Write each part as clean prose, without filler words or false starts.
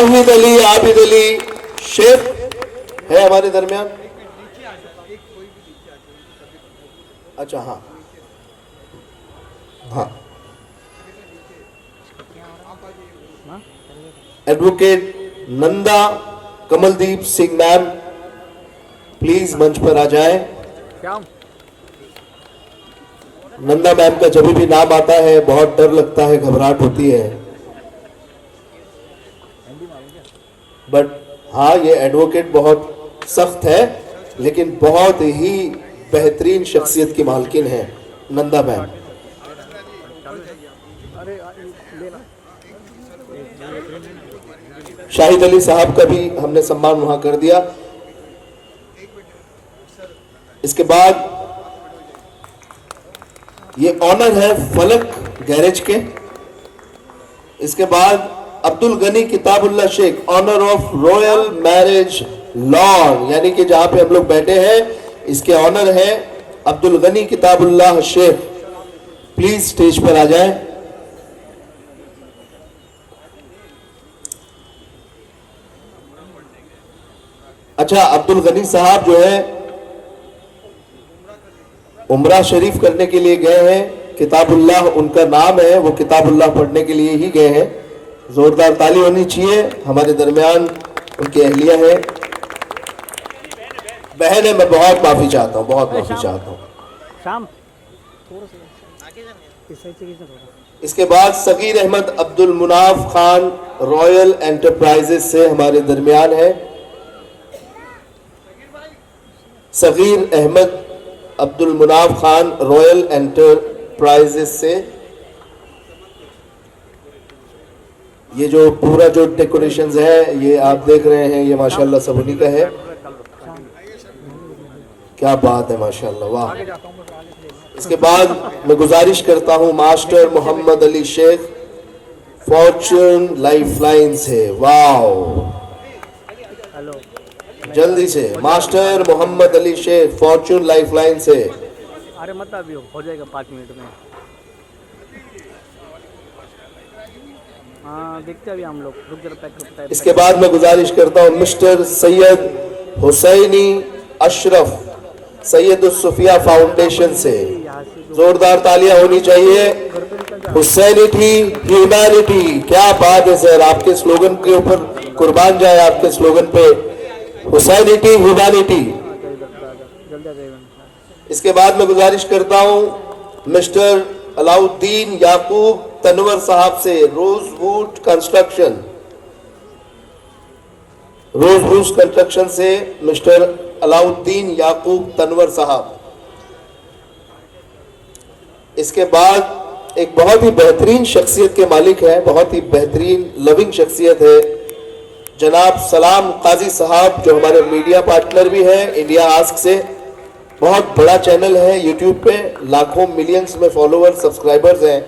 आबिद अली शेख है हमारे दरमियान। अच्छा, हाँ हाँ, advocate Nanda Kamaldeep Singh ma'am please मंच पर आ जाएं। नंदा मैम का जब भी नाम आता है बहुत डर लगता है, घबराहट होती है, बट हाँ ये एडवोकेट बहुत सख्त है लेकिन बहुत ही बेहतरीन शख्सियत की मालकिन है नंदा मैम। शाहिद अली साहब का भी हमने सम्मान वहां कर दिया। इसके बाद ये ऑनर है फलक गैरेज के। इसके बाद Abdul Gani Kitabullah Shaikh owner of royal marriage lawn, यानी कि जहां पे हम लोग बैठे हैं इसके ऑनर है अब्दुल गनी किताबुल्लाह शेख। प्लीज स्टेज पर आ जाएं। अच्छा, अब्दुल गनी साहब जो है उमरा शरीफ करने के लिए गए हैं, किताबुल्लाह उनका नाम है, वो किताबुल्लाह पढ़ने के लिए ही गए हैं। जोरदार ताली होनी चाहिए। हमारे दरमियान उनकी अहलिया है, बहन है, मैं बहुत माफी चाहता हूँ, बहुत माफी चाहता हूँ। इसके बाद सगीर अहमद अब्दुल मुनाफ खान रॉयल एंटरप्राइजेस से हमारे दरमियान है। सगीर अहमद अब्दुल मुनाफ खान रॉयल एंटरप्राइजेस से। ये जो पूरा जो डेकोरेशंस है ये आप देख रहे हैं, ये माशाल्लाह सब उन्हीं का है। क्या बात है, माशाल्लाह, वाह। इसके बाद मैं गुजारिश करता हूं master Mohammad Ali Shaikh fortune lifeline से, वाह, जल्दी से master Mohammad Ali Shaikh fortune lifeline से। अरे मत अभी हो जाएगा 5 मिनट में। हाँ देखते अभी हम लोग, रुक जरा पैक। इसके बाद मैं गुजारिश करता हूं मिस्टर सैयद हुसैनी अशरफ सैयद सुफिया फाउंडेशन से, जोरदार तालियां होनी चाहिए। हुसैनिटी ह्यूमैनिटी, क्या बात है सर, आपके स्लोगन के ऊपर कुर्बान जाए, आपके स्लोगन पे हुसैनिटी ह्यूमैनिटी। इसके बाद मैं गुजारिश करता हूं मिस्टर अलाउद्दीन याकूब तनवर साहब से रोजवुड कंस्ट्रक्शन, रोजवुड कंस्ट्रक्शन से मिस्टर अलाउद्दीन याकूब तनवर साहब। इसके बाद एक बहुत ही बेहतरीन शख्सियत के मालिक है, बहुत ही बेहतरीन लविंग शख्सियत है जनाब सलाम काजी साहब, जो हमारे मीडिया पार्टनर भी है इंडिया आस्क से। बहुत बड़ा चैनल है यूट्यूब पे, लाखों मिलियंस में फॉलोअर सब्सक्राइबर्स हैं।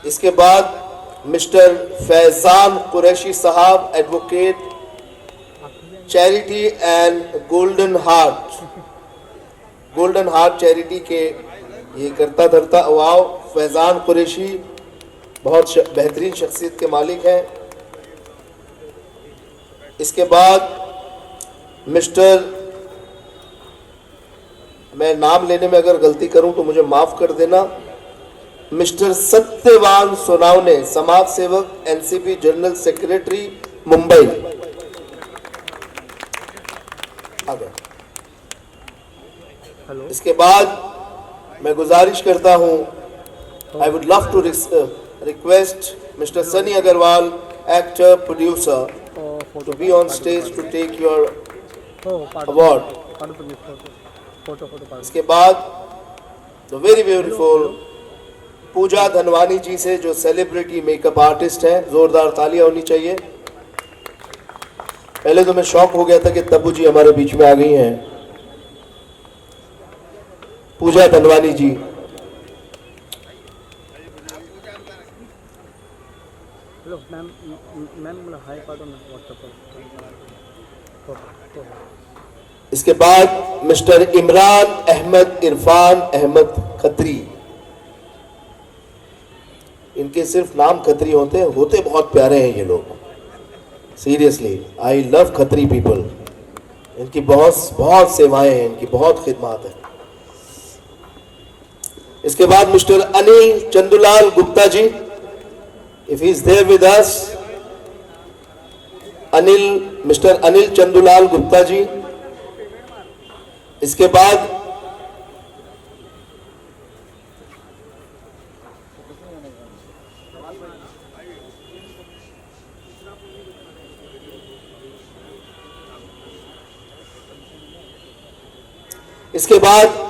इसके बाद मिस्टर फैजान कुरैशी साहब advocate charity and golden heart charity के ये करता धरता वाव फैजान कुरैशी बहुत बेहतरीन शख्सियत के मालिक हैं। इसके बाद मिस्टर, मैं नाम लेने में अगर गलती करूं तो मुझे माफ कर देना, मिस्टर सत्यवान सोनावने समाज सेवक एनसीपी जनरल सेक्रेटरी मुंबई आ गए। इसके बाद मैं गुजारिश करता हूं, I would love to request mister Sunny Agarwal actor producer to be on stage to take your award. इसके बाद the very beautiful पूजा धनवानी जी से, जो सेलिब्रिटी मेकअप आर्टिस्ट हैं, जोरदार तालियां होनी चाहिए। पहले तो मैं शॉक हो गया था कि तब्बू जी हमारे बीच में आ गई हैं। पूजा धनवानी जी, इसके बाद मिस्टर इमरान अहमद इरफान अहमद खत्री, इनके सिर्फ नाम खत्री होते बहुत प्यारे हैं ये लोग। Seriously I love Khatri people. इनकी बहुत बहुत सेवाएं हैं, इनकी बहुत खिदमत है। इसके बाद mister Anil Chandulal Gupta ji, if he is there with us, mister Anil Chandulal Gupta ji. इसके बाद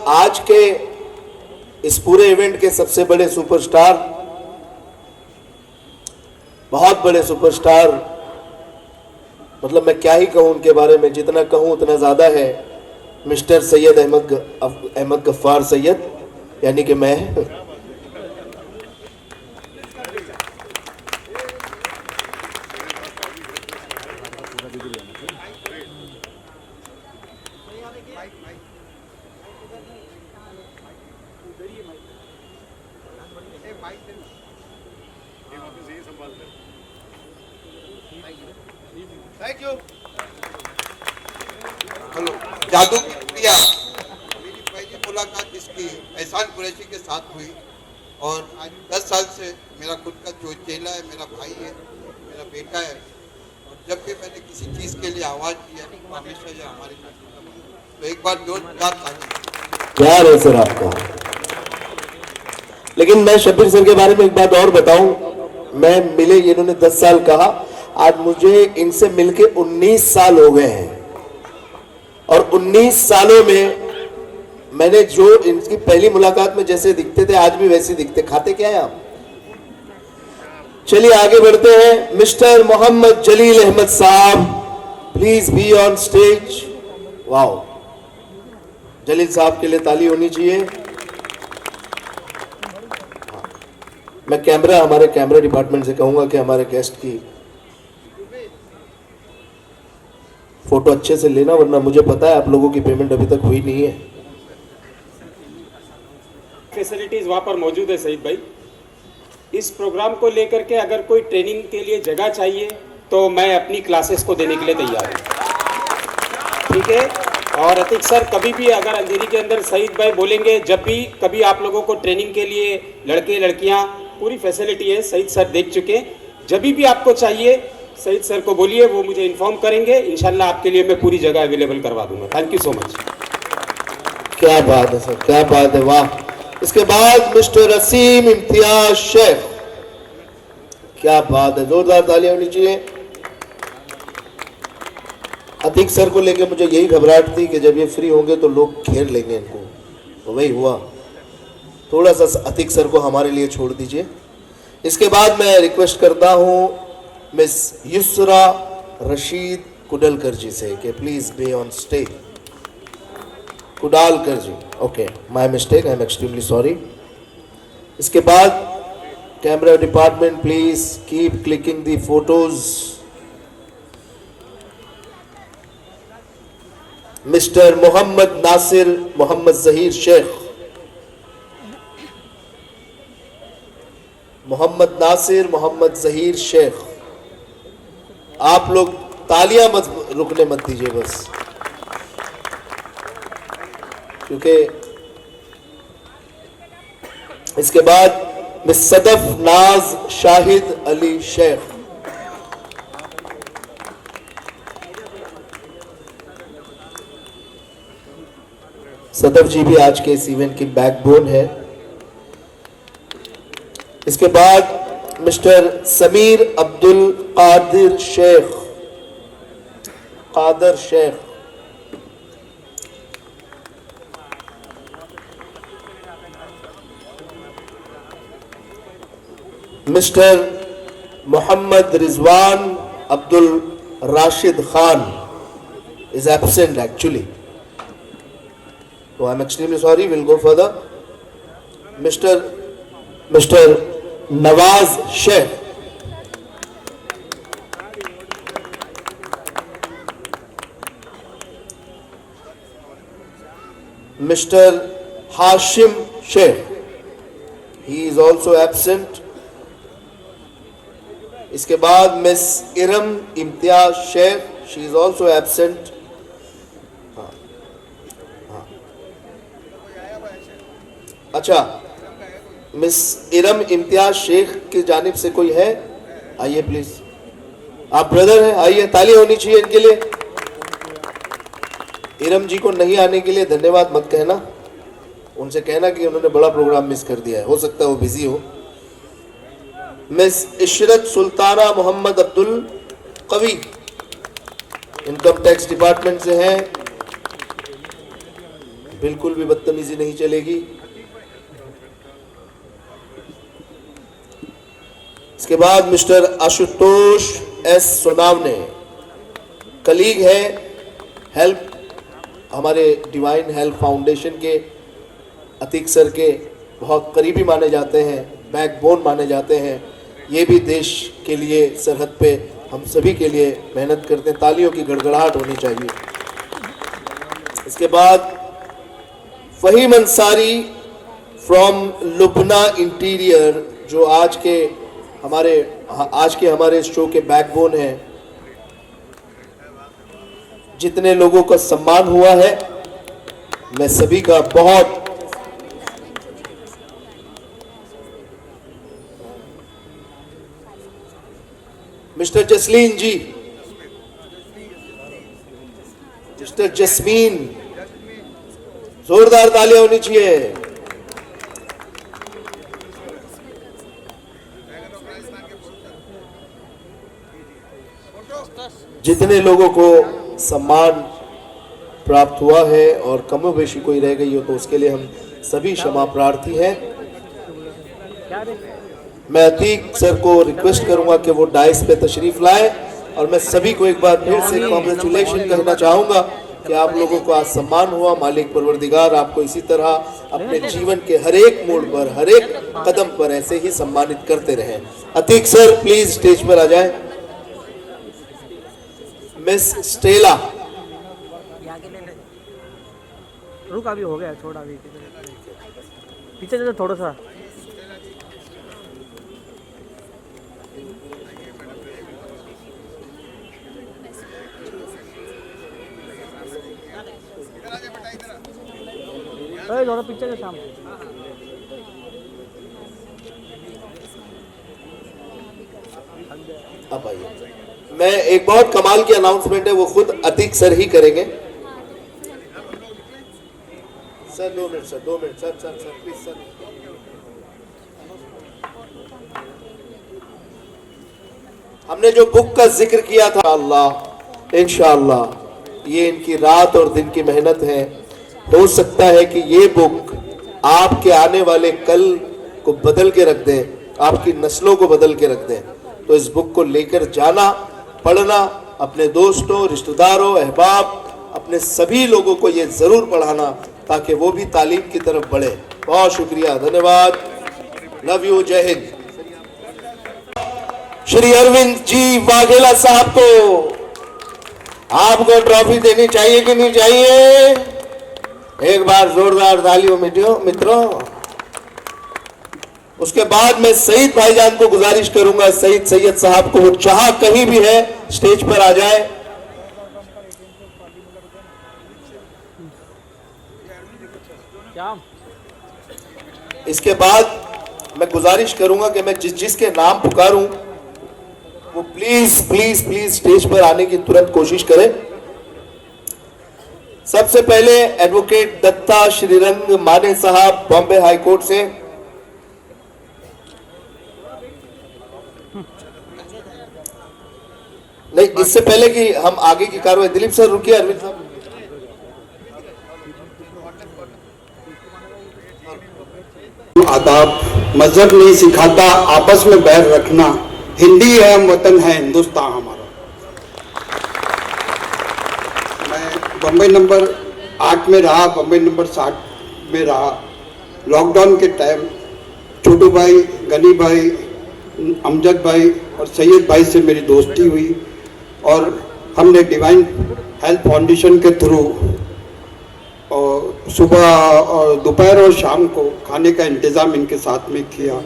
आज के इस पूरे इवेंट के सबसे बड़े सुपरस्टार, बहुत बड़े सुपरस्टार, मतलब मैं क्या ही कहूं उनके बारे में, जितना कहूं उतना ज्यादा है। मिस्टर सैयद अहमद गफ्फार सैयद, यानी कि मैं। Thank you. हेलो, जादू प्रिया, मेरी पहली मुलाकात इसकी एहसान कुरैशी के साथ हुई और आज 10 साल से मेरा खुद का जो चेला है, मेरा भाई है, मेरा बेटा है। और जब भी मैंने किसी चीज़ के लिए आवाज़ दिया तो हमेशा ये हमारे साथ। तो एक बार जोरदार ताली। प्यार है सर आपका। लेकिन मैं शब्बीर सर के बारे में एक बात और बताऊं, मैं मिले, इन्होंने 10 साल कहा, आज मुझे इनसे मिलके 19 साल हो गए हैं। और 19 सालों में मैंने जो इनकी पहली मुलाकात में जैसे दिखते थे आज भी वैसे दिखते। खाते क्या है आप? चलिए आगे बढ़ते हैं। Mister Mohammad Jalil Ahmad Sahab, please be on stage. Wow, Jalil Sahab के लिए ताली होनी चाहिए। मैं हमारे कैमरा डिपार्टमेंट से कहूंगा कि हमारे गेस्ट की फोटो अच्छे से लेना, वरना मुझे पता है आप लोगों की पेमेंट अभी तक हुई नहीं है। फैसिलिटीज वहाँ पर मौजूद है सईद भाई। इस प्रोग्राम को लेकर के अगर कोई ट्रेनिंग के लिए जगह चाहिए तो मैं अपनी क्लासेस को देने के लिए तैयार हूँ, ठीक है। और अतीक सर, कभी भी अगर अंधेरी के अंदर सईद भाई बोलेंगे, जब भी कभी आप लोगों को ट्रेनिंग के लिए लड़के लड़कियाँ, पूरी फैसिलिटी है, सईद सर देख चुके। जब भी आपको चाहिए सईद सर को बोलिए, वो मुझे इन्फॉर्म करेंगे। इंशाल्लाह आपके लिए मैं पूरी जगह अवेलेबल करवा दूंगा। Thank you so much. क्या बात है सर, क्या बात है, वाह। इसके बाद मिस्टर असीम इम्तियाज शेख, क्या बात है, जोरदार तालियां होनी चाहिए। अतीक सर को लेके मुझे यही घबराहट थी कि जब ये फ्री होंगे तो लोग घेर लेंगे इनको, तो वही हुआ। थोड़ा सा अतीक सर को हमारे लिए छोड़ दीजिए। इसके बाद मैं रिक्वेस्ट करता हूं मिस युसरा रशीद कुडलकर जी से कि please be on stage. Kudalkar ji, okay, my mistake, I am extremely sorry. इसके बाद camera department please keep clicking the photos. Mister Mohammad Nasir Mohammad Zaheer Shaikh, Mohammad Nasir Mohammad Zaheer Shaikh, आप लोग तालियां मत रुकने मत दीजिए बस, क्योंकि इसके बाद मिस सदफ नाज शाहिद अली शेख, सदफ जी भी आज के इस इवेंट की बैकबोन है। इसके बाद mister Sameer Abdul Qadir Shaikh, Qadir Shaikh, mister Mohammad Rizwan Abdul Rashid Khan is absent actually, so I'm extremely sorry, we'll go further. Mr. Nawaz Sheikh, Mr. Hashim Sheikh, he is also absent. इसके बाद miss Iram Imtiyaz Shaikh, she is also absent. अच्छा, मिस इरम इम्तियाज शेख की जानिब से कोई है? आइए प्लीज, आप ब्रदर हैं, आइए, ताली होनी चाहिए इनके लिए। इरम जी को नहीं आने के लिए धन्यवाद मत कहना, उनसे कहना कि उन्होंने बड़ा प्रोग्राम मिस कर दिया है, हो सकता है वो बिजी हो। मिस इशरत सुल्ताना मोहम्मद अब्दुल कवी, इनकम टैक्स डिपार्टमेंट से हैं, बिल्कुल भी बदतमीजी नहीं चलेगी। इसके बाद mister Ashutosh S Sonawane, colleague है हेल्प, हमारे डिवाइन हेल्प फाउंडेशन के अतीक सर के बहुत करीबी माने जाते हैं, बैकबोन माने जाते हैं। ये भी देश के लिए सरहद पे हम सभी के लिए मेहनत करते हैं, तालियों की गड़गड़ाहट होनी चाहिए। इसके बाद फहीम अंसारी फ्रॉम लुबना इंटीरियर, जो आज के हमारे शो के बैकबोन हैं। जितने लोगों का सम्मान हुआ है, मैं सभी का बहुत मिस्टर जसलीन जी, मिस्टर जस्मीन, जोरदार तालियां होनी चाहिए। जितने लोगों को सम्मान प्राप्त हुआ है और कमो बेशी कोई रह गई हो तो उसके लिए हम सभी क्षमा प्रार्थी हैं। मैं अतीक सर को रिक्वेस्ट करूंगा कि वो डाइस पे तशरीफ लाए और मैं सभी को एक बार फिर से कॉन्ग्रेचुलेशन कहना चाहूंगा कि आप लोगों को आज सम्मान हुआ। मालिक परवरदिगार आपको इसी तरह अपने जीवन के हर एक मोड़ पर, हर एक कदम पर ऐसे ही सम्मानित करते रहें। अतीक सर प्लीज स्टेज पर आ जाए। मिस स्टेला, रुक, अभी हो गया, छोड़ा अभी पीछे चलो थोड़ा सा। थोड़ा पीछे के सामने। अब आइए, मैं एक बहुत कमाल की अनाउंसमेंट है, वो खुद अतीक सर ही करेंगे। Sir 2 minute, sir 2 minute, sir sir sir please sir. हमने जो बुक का जिक्र किया था, अल्लाह इंशाअल्लाह ये इनकी रात और दिन की मेहनत है। हो सकता है कि ये बुक आपके आने वाले कल को बदल के रख दे, आपकी नस्लों को बदल के रख दे। तो इस बुक को लेकर जाना, पढ़ना, अपने दोस्तों, रिश्तेदारों, अहबाब, अपने सभी लोगों को ये जरूर पढ़ाना ताकि वो भी तालीम की तरफ बढ़े। बहुत शुक्रिया, धन्यवाद, लव यू, जय हिंद। श्री अरविंद जी वाघेला साहब को आपको ट्रॉफी देनी चाहिए कि नहीं चाहिए? एक बार जोरदार तालियों मित्रों। उसके बाद मैं सईद भाईजान को गुजारिश करूंगा, सईद सैयद साहब को, वो चाह कहीं भी है स्टेज पर आ जाए। इसके बाद मैं गुजारिश करूंगा कि मैं जिसके नाम पुकारूं वो प्लीज प्लीज प्लीज स्टेज पर आने की तुरंत कोशिश करें। सबसे पहले एडवोकेट दत्ता श्रीरंग माने साहब बॉम्बे हाई कोर्ट से। नहीं, इससे पहले कि हम आगे की कार्रवाई, दिलीप सर रुकिए, अरविंद साहब। आदाब, मजहब नहीं सिखाता आपस में बैर रखना, हिंदी है हम वतन है हिंदुस्तान हमारा। मैं बम्बई नंबर 8 में रहा, बम्बई नंबर 60 में रहा। लॉकडाउन के टाइम छोटू भाई, गनी भाई, अमजद भाई और सैयद भाई से मेरी दोस्ती हुई और हमने डिवाइन हेल्थ फाउंडेशन के थ्रू और सुबह और दोपहर और शाम को खाने का इंतज़ाम इनके साथ में किया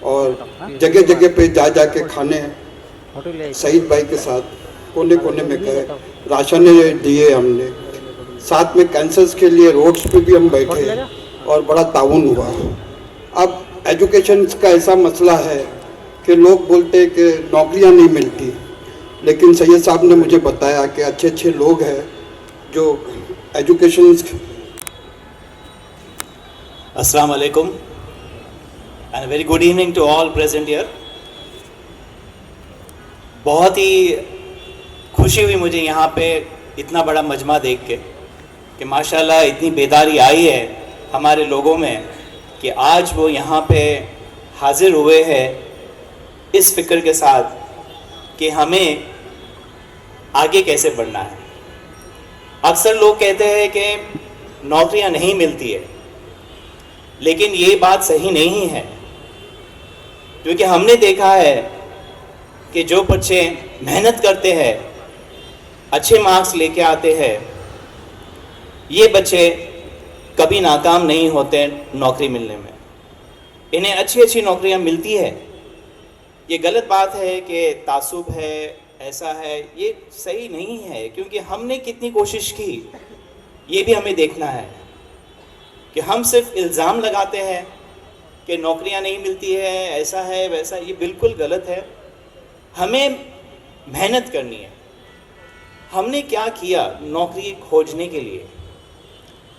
और जगह जगह पे जा के खाने फोटो ले सईद भाई के साथ कोने कोने में गए, राशन दिए हमने, साथ में कैंसर्स के लिए रोड्स पे भी हम बैठे और बड़ा ताउन हुआ। अब एजुकेशन का ऐसा मसला है कि लोग बोलते हैं कि नौकरियां नहीं मिलती, लेकिन सैयद साहब ने मुझे बताया कि अच्छे अच्छे लोग हैं जो education. Assalamu alaikum and a very good evening to all present here. बहुत ही खुशी हुई मुझे यहाँ पे इतना बड़ा मजमा देख के कि माशाल्लाह इतनी बेदारी आई है हमारे लोगों में कि आज वो यहाँ पे हाजिर हुए हैं इस फिक्र के साथ कि हमें आगे कैसे बढ़ना है। अक्सर लोग कहते हैं कि नौकरियाँ नहीं मिलती है, लेकिन ये बात सही नहीं है, क्योंकि हमने देखा है कि जो बच्चे मेहनत करते हैं, अच्छे मार्क्स लेके आते हैं, ये बच्चे कभी नाकाम नहीं होते नौकरी मिलने में। इन्हें अच्छी अच्छी नौकरियां मिलती है। ये गलत बात है कि तासुब है, ऐसा है, ये सही नहीं है, क्योंकि हमने कितनी कोशिश की ये भी हमें देखना है कि हम सिर्फ इल्ज़ाम लगाते हैं कि नौकरियां नहीं मिलती है, ऐसा है वैसा, ये बिल्कुल गलत है। हमें मेहनत करनी है। हमने क्या किया नौकरी खोजने के लिए?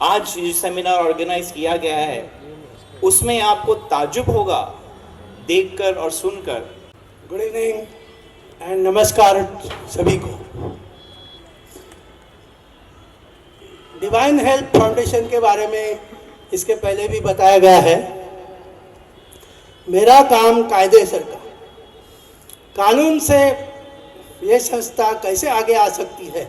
आज जो सेमिनार ऑर्गेनाइज किया गया है उसमें आपको ताज्जुब होगा देखकर और सुनकर। गुड इवनिंग एंड नमस्कार सभी को। डिवाइन हेल्प फाउंडेशन के बारे में इसके पहले भी बताया गया है। मेरा काम कायदे सर का, कानून से ये संस्था कैसे आगे आ सकती है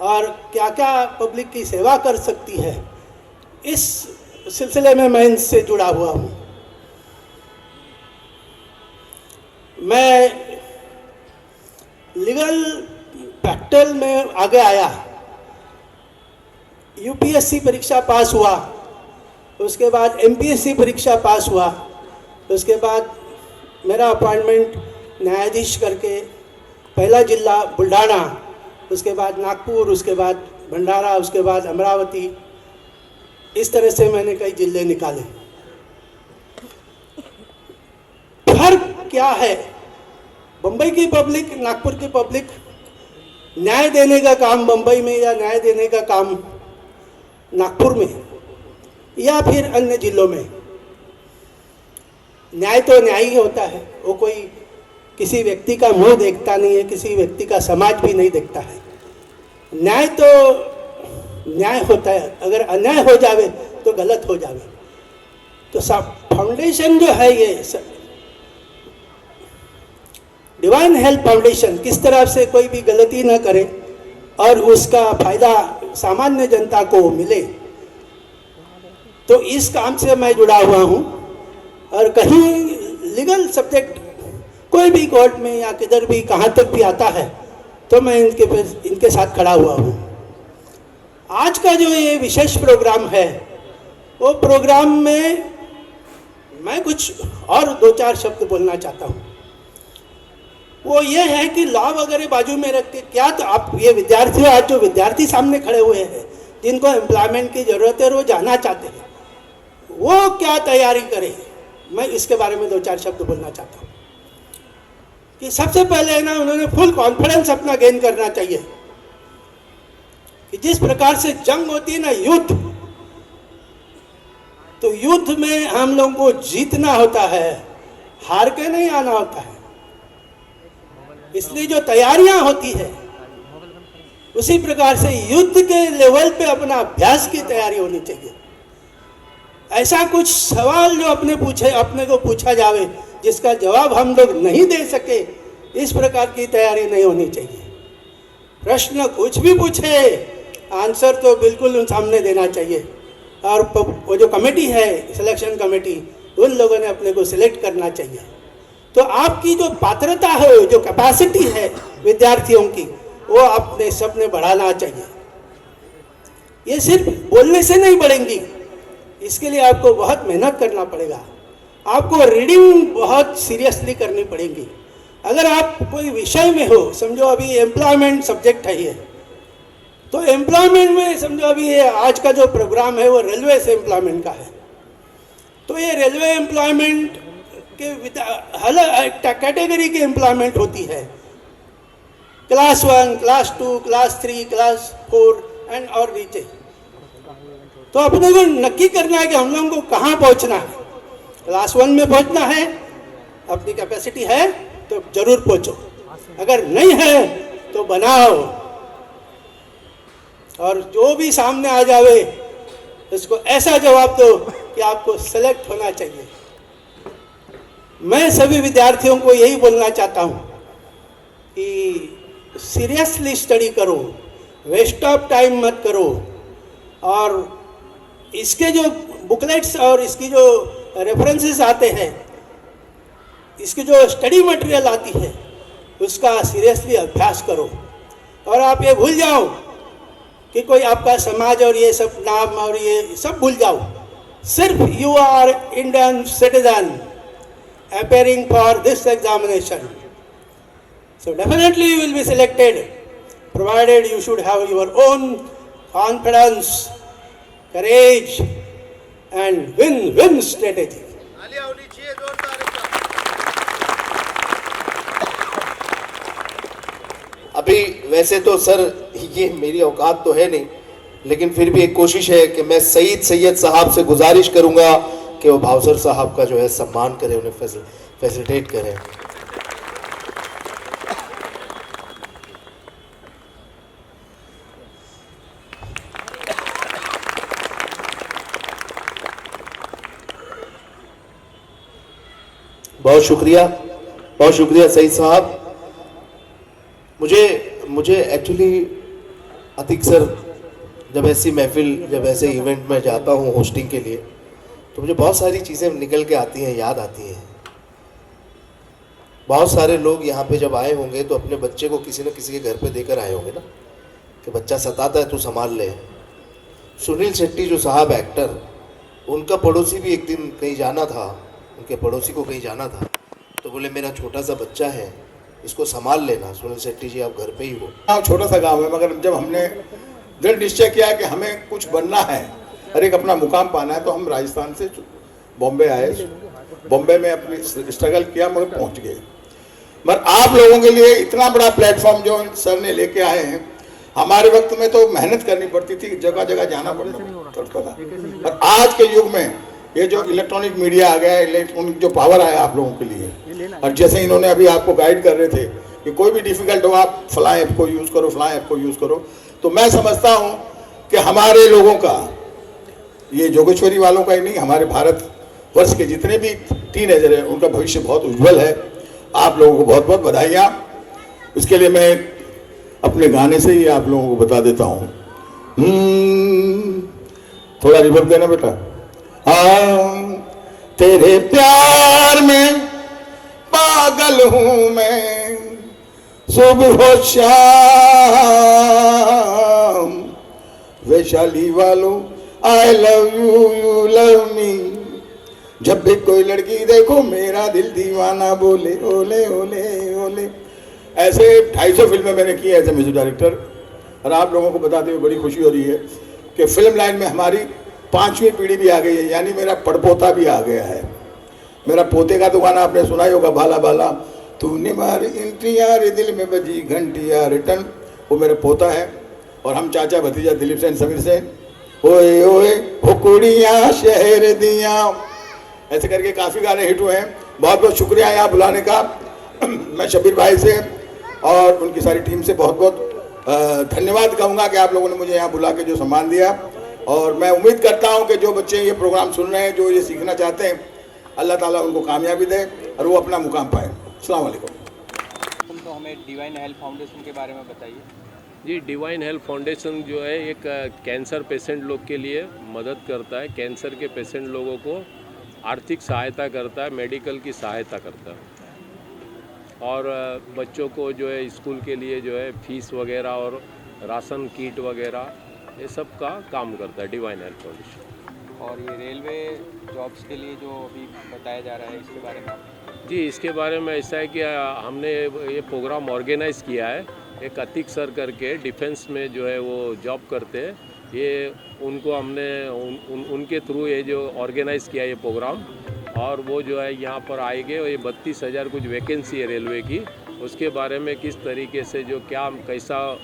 और क्या क्या पब्लिक की सेवा कर सकती है, इस सिलसिले में मैं इनसे जुड़ा हुआ हूँ। मैं लीगल प्रैक्टिकल में आगे आया, यूपीएससी परीक्षा पास हुआ, उसके बाद एमपीएससी परीक्षा पास हुआ, उसके बाद मेरा अपॉइंटमेंट न्यायाधीश करके पहला जिला बुल्ढाना, उसके बाद नागपुर, उसके बाद भंडारा, उसके बाद अमरावती, इस तरह से मैंने कई जिले निकाले। फर्क क्या है? बम्बई की पब्लिक, नागपुर की पब्लिक न्याय देने का काम बम्बई में या न्याय देने का काम नागपुर में या फिर अन्य जिलों में, न्याय तो न्याय ही होता है। वो कोई किसी व्यक्ति का मुंह देखता नहीं है, किसी व्यक्ति का समाज भी नहीं देखता है। न्याय तो न्याय होता है, अगर अन्याय हो जावे तो गलत हो जावे। तो फाउंडेशन जो है ये डिवाइन हेल्प फाउंडेशन किस तरह से कोई भी गलती न करे और उसका फायदा सामान्य जनता को मिले, तो इस काम से मैं जुड़ा हुआ हूँ। और कहीं लीगल सब्जेक्ट कोई भी कोर्ट में या किधर भी कहाँ तक भी आता है तो मैं इनके साथ खड़ा हुआ हूँ। आज का जो ये विशेष प्रोग्राम है, वो प्रोग्राम में मैं कुछ और दो चार शब्द बोलना चाहता हूँ। वो ये है कि लॉ वगैरह बाजू में रख के क्या, तो आप ये विद्यार्थी, आज जो विद्यार्थी सामने खड़े हुए हैं जिनको एम्प्लॉयमेंट की ज़रूरत है और वो जाना चाहते हैं, वो क्या तैयारी करें, मैं इसके बारे में दो चार शब्द बोलना चाहता हूँ। कि सबसे पहले ना उन्होंने फुल कॉन्फिडेंस अपना गेन करना चाहिए कि जिस प्रकार से जंग होती है ना, युद्ध, तो युद्ध में हम लोगों को जीतना होता है, हार के नहीं आना होता है। इसलिए जो तैयारियां होती है उसी प्रकार से युद्ध के लेवल पे अपना अभ्यास की तैयारी होनी चाहिए। ऐसा कुछ सवाल जो अपने को पूछा जावे जिसका जवाब हम लोग नहीं दे सके, इस प्रकार की तैयारी नहीं होनी चाहिए। प्रश्न कुछ भी पूछे, आंसर तो बिल्कुल सामने देना चाहिए। और वो जो कमेटी है, सिलेक्शन कमेटी, उन लोगों ने अपने को सिलेक्ट करना चाहिए। तो आपकी जो पात्रता है, जो कैपेसिटी है विद्यार्थियों की, वो अपने सबने बढ़ाना चाहिए। ये सिर्फ बोलने से नहीं बढ़ेंगी, इसके लिए आपको बहुत मेहनत करना पड़ेगा। आपको रीडिंग बहुत सीरियसली करनी पड़ेगी। अगर आप कोई विषय में हो, समझो अभी एम्प्लॉयमेंट सब्जेक्ट है ये, तो एम्प्लॉयमेंट में समझो अभी ये आज का जो प्रोग्राम है वो रेलवे से एम्प्लॉयमेंट का है, तो ये रेलवे एम्प्लॉयमेंट के हर कैटेगरी की एम्प्लॉयमेंट होती है, class 1, class 2, class 3, class 4 and और नीचे। तो अपने को नक्की करना है कि हम लोगों को कहाँ पहुँचना है। क्लास 1 में पहुँचना है, अपनी कैपेसिटी है तो जरूर पहुँचो, अगर नहीं है तो बनाओ, और जो भी सामने आ जावे उसको ऐसा जवाब दो कि आपको सेलेक्ट होना चाहिए। मैं सभी विद्यार्थियों को यही बोलना चाहता हूँ कि सीरियसली स्टडी करो, वेस्ट ऑफ टाइम मत करो, और इसके जो बुकलेट्स और इसकी जो रेफरेंसेस आते हैं, इसकी जो स्टडी मटेरियल आती है, उसका सीरियसली अभ्यास करो। और आप ये भूल जाओ कि कोई आपका समाज और ये सब नाम और ये सब भूल जाओ, सिर्फ you are Indian citizen appearing for this examination, so definitely you will be selected, provided you should have your own confidence, courage and win strategy. अभी वैसे तो सर ये मेरी औकात तो है नहीं, लेकिन फिर भी एक कोशिश है कि मैं सैयद साहब से गुजारिश करूंगा कि वो भावसर साहब का जो है सम्मान करें, उन्हें फैसिलिटेट करें। बहुत शुक्रिया सईद साहब। मुझे एक्चुअली अतीक सर, जब ऐसी महफिल, जब ऐसे इवेंट में जाता हूँ होस्टिंग के लिए, तो मुझे बहुत सारी चीज़ें निकल के आती हैं, याद आती हैं। बहुत सारे लोग यहाँ पे जब आए होंगे तो अपने बच्चे को किसी न किसी के घर पे देकर आए होंगे ना, कि बच्चा सताता है तू संभाल ले। सुनील शेट्टी जो साहब एक्टर, उनका पड़ोसी भी एक दिन कहीं जाना था, उनके पड़ोसी को कहीं जाना था, तो बोले मेरा छोटा सा बच्चा है, इसको संभाल लेना। सुनील शेट्टी जी आप घर पे ही हो। हाँ, छोटा सा गांव है, मगर जब हमने दृढ़ निश्चय किया कि हमें कुछ बनना है और एक अपना मुकाम पाना है, तो हम राजस्थान से बॉम्बे आए। बॉम्बे में अपनी स्ट्रगल किया, मगर पहुंच गए। मगर आप लोगों के लिए इतना बड़ा प्लेटफॉर्म जो सर ने लेके आए हैं, हमारे वक्त में तो मेहनत करनी पड़ती थी, जगह जगह जाना पड़ता था। और आज के युग में ये जो इलेक्ट्रॉनिक मीडिया आ गया, इलेक्ट्रॉनिक जो पावर आया आप लोगों के लिए, और जैसे इन्होंने अभी आपको गाइड कर रहे थे कि कोई भी डिफिकल्ट हो आप फलां ऐप को यूज़ करो, फलां ऐप को यूज़ करो, तो मैं समझता हूँ कि हमारे लोगों का, ये जोगेश्वरी वालों का ही नहीं, हमारे भारत वर्ष के जितने भी टीनेजर हैं उनका भविष्य बहुत उज्जवल है। आप लोगों को बहुत बहुत बधाइयाँ। इसके लिए मैं अपने गाने से ही आप लोगों को बता देता हूँ। थोड़ा रिवर्ब देना बेटा। तेरे प्यार में पागल हूँ मैं, सुबह शाम। वैशाली वालों I love you, you love me. जब भी कोई लड़की देखो मेरा दिल दीवाना बोले, ओले ओले ओले। ऐसे 250 फिल्में मैंने की एज ए म्यूजिक डायरेक्टर। और आप लोगों को बताते हुए बड़ी खुशी हो रही है कि फिल्म लाइन में हमारी 5वीं पीढ़ी भी आ गई है, यानी मेरा पड़पोता भी आ गया है। मेरा पोते का तो गाना आपने सुना ही होगा, भाला भाला तूने मारी इंटियार दिल में बजी घंटिया रिटर्न, वो मेरा पोता है। और हम चाचा भतीजा दिलीप सेन, समीर सेन, ओए ओए हुकुड़िया शहर दिया, ऐसे करके काफ़ी गाने हिट हुए हैं। बहुत बहुत शुक्रिया यहाँ बुलाने का। मैं शबीर भाई से और उनकी सारी टीम से बहुत बहुत धन्यवाद कहूँगा कि आप लोगों ने मुझे यहाँ बुला के जो सम्मान दिया। और मैं उम्मीद करता हूँ कि जो बच्चे ये प्रोग्राम सुन रहे हैं, जो ये सीखना चाहते हैं, अल्लाह ताला उनको कामयाबी दे और वो अपना मुकाम पाए। अस्सलाम वालेकुम। तो हमें डिवाइन हेल्थ फाउंडेशन के बारे में बताइए। जी, डिवाइन हेल्थ फाउंडेशन जो है एक कैंसर पेशेंट लोग के लिए मदद करता है। कैंसर के पेशेंट लोगों को आर्थिक सहायता करता है, मेडिकल की सहायता करता है, और बच्चों को जो है स्कूल के लिए जो है फीस वगैरह और राशन किट वगैरह ये सब का काम करता है डिवाइन हेल्थ फाउंडेशन। और ये रेलवे जॉब्स के लिए जो अभी बताया जा रहा है, इसके बारे में आप जी, इसके बारे में ऐसा है कि हमने ये प्रोग्राम ऑर्गेनाइज़ किया है। एक अतीक सर करके डिफेंस में जो है वो जॉब करते हैं, ये उनको हमने उनके थ्रू ये जो ऑर्गेनाइज़ किया ये प्रोग्राम, और वो जो है यहाँ पर आएंगे। ये 32,000 कुछ वैकेंसी है रेलवे की, उसके बारे में किस तरीके से जो क्या कैसा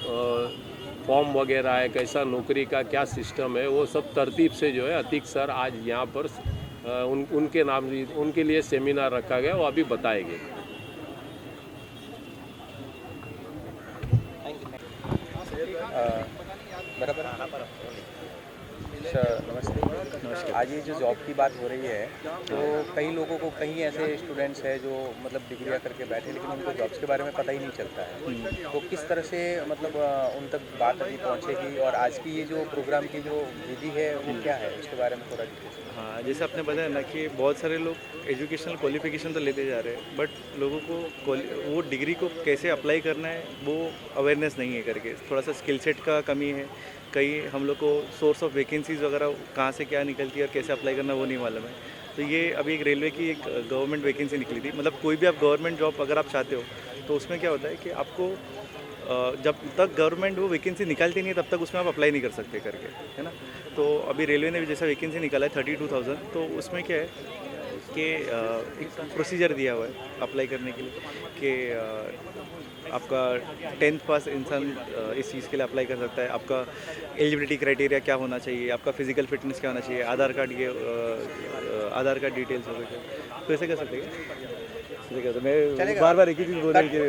फॉर्म वगैरह है, कैसा नौकरी का क्या सिस्टम है, वो सब तरतीब से जो है अतीक सर आज यहाँ पर उनके नाम उनके लिए सेमिनार रखा गया, वो अभी बताएंगे। बराबर। नमस्ते। आज ये जो जॉब की बात हो रही है, तो कई लोगों को, कई ऐसे स्टूडेंट्स हैं जो मतलब डिग्रियां करके बैठे लेकिन उनको जॉब्स के बारे में पता ही नहीं चलता है। तो किस तरह से मतलब उन तक बात अभी पहुंचेगी, और आज की ये जो प्रोग्राम की जो विधि है वो क्या है, उसके बारे में थोड़ा डिटेल्स। हाँ, जैसे आपने बताया ना कि बहुत सारे लोग एजुकेशनल क्वालिफिकेशन तो लेते जा रहे हैं, बट लोगों को वो डिग्री को कैसे अप्लाई करना है वो अवेयरनेस नहीं है करके, थोड़ा सा स्किल सेट का कमी है। कई हम लोग को सोर्स ऑफ वैकेंसीज़ वगैरह कहाँ से क्या निकलती है और कैसे अप्लाई करना वो नहीं मालूम है। तो ये अभी एक रेलवे की एक गवर्नमेंट वैकेंसी निकली थी। मतलब कोई भी आप गवर्नमेंट जॉब अगर आप चाहते हो तो उसमें क्या होता है कि आपको जब तक गवर्नमेंट वो वैकेंसी निकालती नहीं है तब तक उसमें आप अप्लाई नहीं कर सकते करके, है ना। तो अभी रेलवे ने भी जैसा वैकेंसी निकाला है 32,000, तो उसमें क्या है कि एक प्रोसीजर दिया हुआ है अप्लाई करने के लिए कि आपका 10th पास इंसान इस चीज़ के लिए अप्लाई कर सकता है। आपका एलिजिबिलिटी क्राइटेरिया क्या होना चाहिए, आपका फिजिकल फिटनेस क्या होना चाहिए, आधार कार्ड डिटेल्स हो गए, तो ऐसे कर सकते हैं। मैं बार एक ही चीज़ बोल रही कि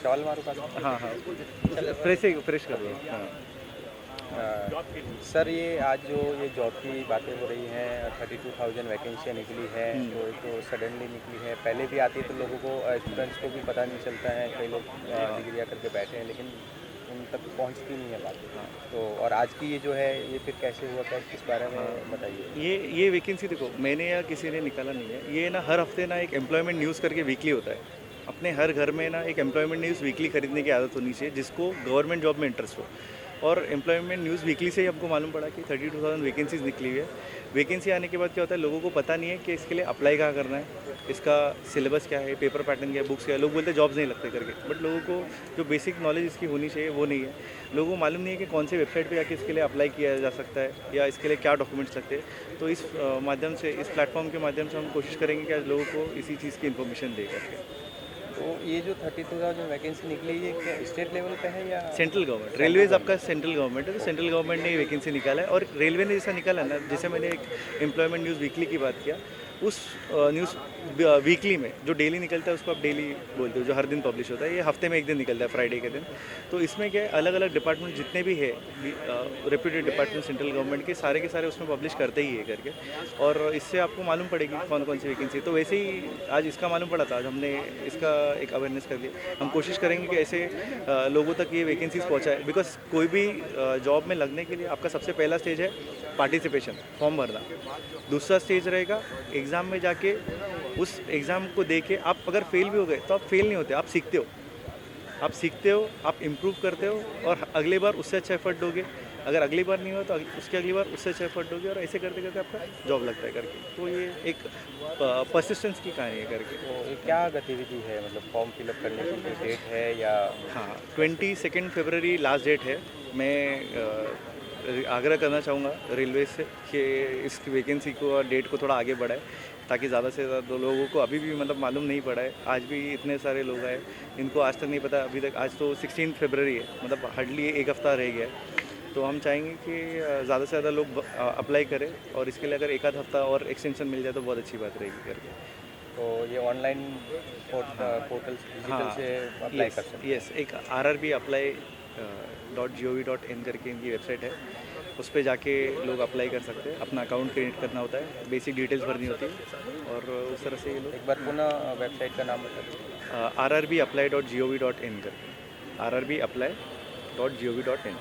सवाल मारो का। हाँ, फ्रेश कर दो। हाँ सर, ये आज जो ये जॉब की बातें हो रही हैं, 32,000 वैकेंसियाँ निकली है, तो सडनली निकली है। पहले भी आती है तो लोगों को, स्टूडेंट्स को भी पता नहीं चलता है, कई लोग डिग्रियाँ करके बैठे हैं लेकिन उन तक पहुंचती नहीं है बात। तो और आज की ये जो है ये फिर कैसे हुआ, क्या किस बारे में बताइए। ये वैकेंसी देखो, मैंने या किसी ने निकाला नहीं है। ये ना हर हफ्ते ना एक एम्प्लॉयमेंट न्यूज़ करके वीकली होता है। अपने हर घर में ना एक एम्प्लॉयमेंट न्यूज़ वीकली खरीदने की आदत होनी चाहिए जिसको गवर्नमेंट जॉब में इंटरेस्ट हो। और एम्प्लॉयमेंट न्यूज़ वीकली से ही हमको मालूम पड़ा कि 32,000 वैकेंसीज निकली हुई है। वैकेंसी आने के बाद क्या होता है, लोगों को पता नहीं है कि इसके लिए अप्लाई कहाँ करना है, इसका सिलेबस क्या है, पेपर पैटर्न क्या है, बुक्स क्या है। लोग बोलते हैं जॉब्स नहीं लगते करके, बट लोगों को जो बेसिक नॉलेज इसकी होनी चाहिए वो नहीं है। लोगों को मालूम नहीं है कि कौन सी वेबसाइट पे जाके इसके लिए अप्लाई किया जा सकता है या इसके लिए क्या डॉक्यूमेंट्स लगते हैं। तो इस माध्यम से, इस प्लेटफॉर्म के माध्यम से हम कोशिश करेंगे कि आज लोगों को इसी चीज़ की इन्फॉर्मेशन दे करके। तो ये जो 32,000 वैकेंसी निकली, ये क्या स्टेट लेवल पे है या सेंट्रल गवर्नमेंट? रेलवेज आपका सेंट्रल गवर्नमेंट है, तो सेंट्रल गवर्नमेंट ने वैकेंसी निकाला है। और रेलवे ने जैसा निकाला ना, जैसे मैंने एक एम्प्लॉयमेंट न्यूज़ वीकली की बात किया, उस न्यूज़ वीकली में जो डेली निकलता है उसको आप डेली बोलते हो, जो हर दिन पब्लिश होता है। ये हफ्ते में एक दिन निकलता है, फ्राइडे के दिन। तो इसमें क्या है, अलग अलग डिपार्टमेंट जितने भी है, रेप्यूटेड डिपार्टमेंट सेंट्रल गवर्नमेंट के सारे उसमें पब्लिश करते ही है करके। और इससे आपको मालूम पड़ेगी कौन कौन सी वैकेंसी। तो वैसे ही आज इसका मालूम पड़ा था, आज हमने इसका एक अवेयरनेस कर दिया। हम कोशिश करेंगे कि ऐसे लोगों तक ये वैकेंसीज पहुँचाए। बिकॉज कोई भी जॉब में लगने के लिए आपका सबसे पहला स्टेज है पार्टिसिपेशन, फॉर्म भरना। दूसरा स्टेज रहेगा एग्ज़ाम में जाके उस एग्ज़ाम को दे के आप अगर फेल भी हो गए तो आप फेल नहीं होते, आप सीखते हो, आप इम्प्रूव करते हो और अगली बार उससे अच्छा एफर्ट दोगे। अगर अगली बार नहीं हुआ तो उसके अगली बार उससे अच्छा एफर्ट दोगे, और ऐसे करते करते आपका जॉब लगता है करके। तो ये एक परसिस्टेंस की कहानी है करके। तो ये क्या गतिविधि है, मतलब फॉर्म फिलअप करने की कोई डेट है या? हाँ, 22 फरवरी लास्ट डेट है। मैं आग्रह करना चाहूँगा रेलवे से कि इस वैकेंसी को और डेट को थोड़ा आगे बढ़ाए, ताकि ज़्यादा से ज़्यादा लोगों को, अभी भी मतलब मालूम नहीं पड़ा है। आज भी इतने सारे लोग आए, इनको आज तक नहीं पता अभी तक। आज तो 16 फरवरी है, मतलब हार्डली एक हफ़्ता रह गया है। तो हम चाहेंगे कि ज़्यादा से ज़्यादा लोग अप्लाई करें, और इसके लिए अगर एक आध हफ़्ता और एक्सटेंशन मिल जाए तो बहुत अच्छी बात रहेगी करके। तो ये ऑनलाइन पोर्टल डिजिटल से अप्लाई कर सकते हैं? यस, एक rrbapply.gov.in करके इनकी वेबसाइट है, उस पर जाके लोग अप्लाई कर सकते हैं। अपना अकाउंट क्रिएट करना होता है, बेसिक डिटेल्स भरनी होती है, और उस तरह से ये लोग। एक बार पुनः वेबसाइट का नाम बताइए। rrbapply.gov.in करके, rrbapply.gov.in।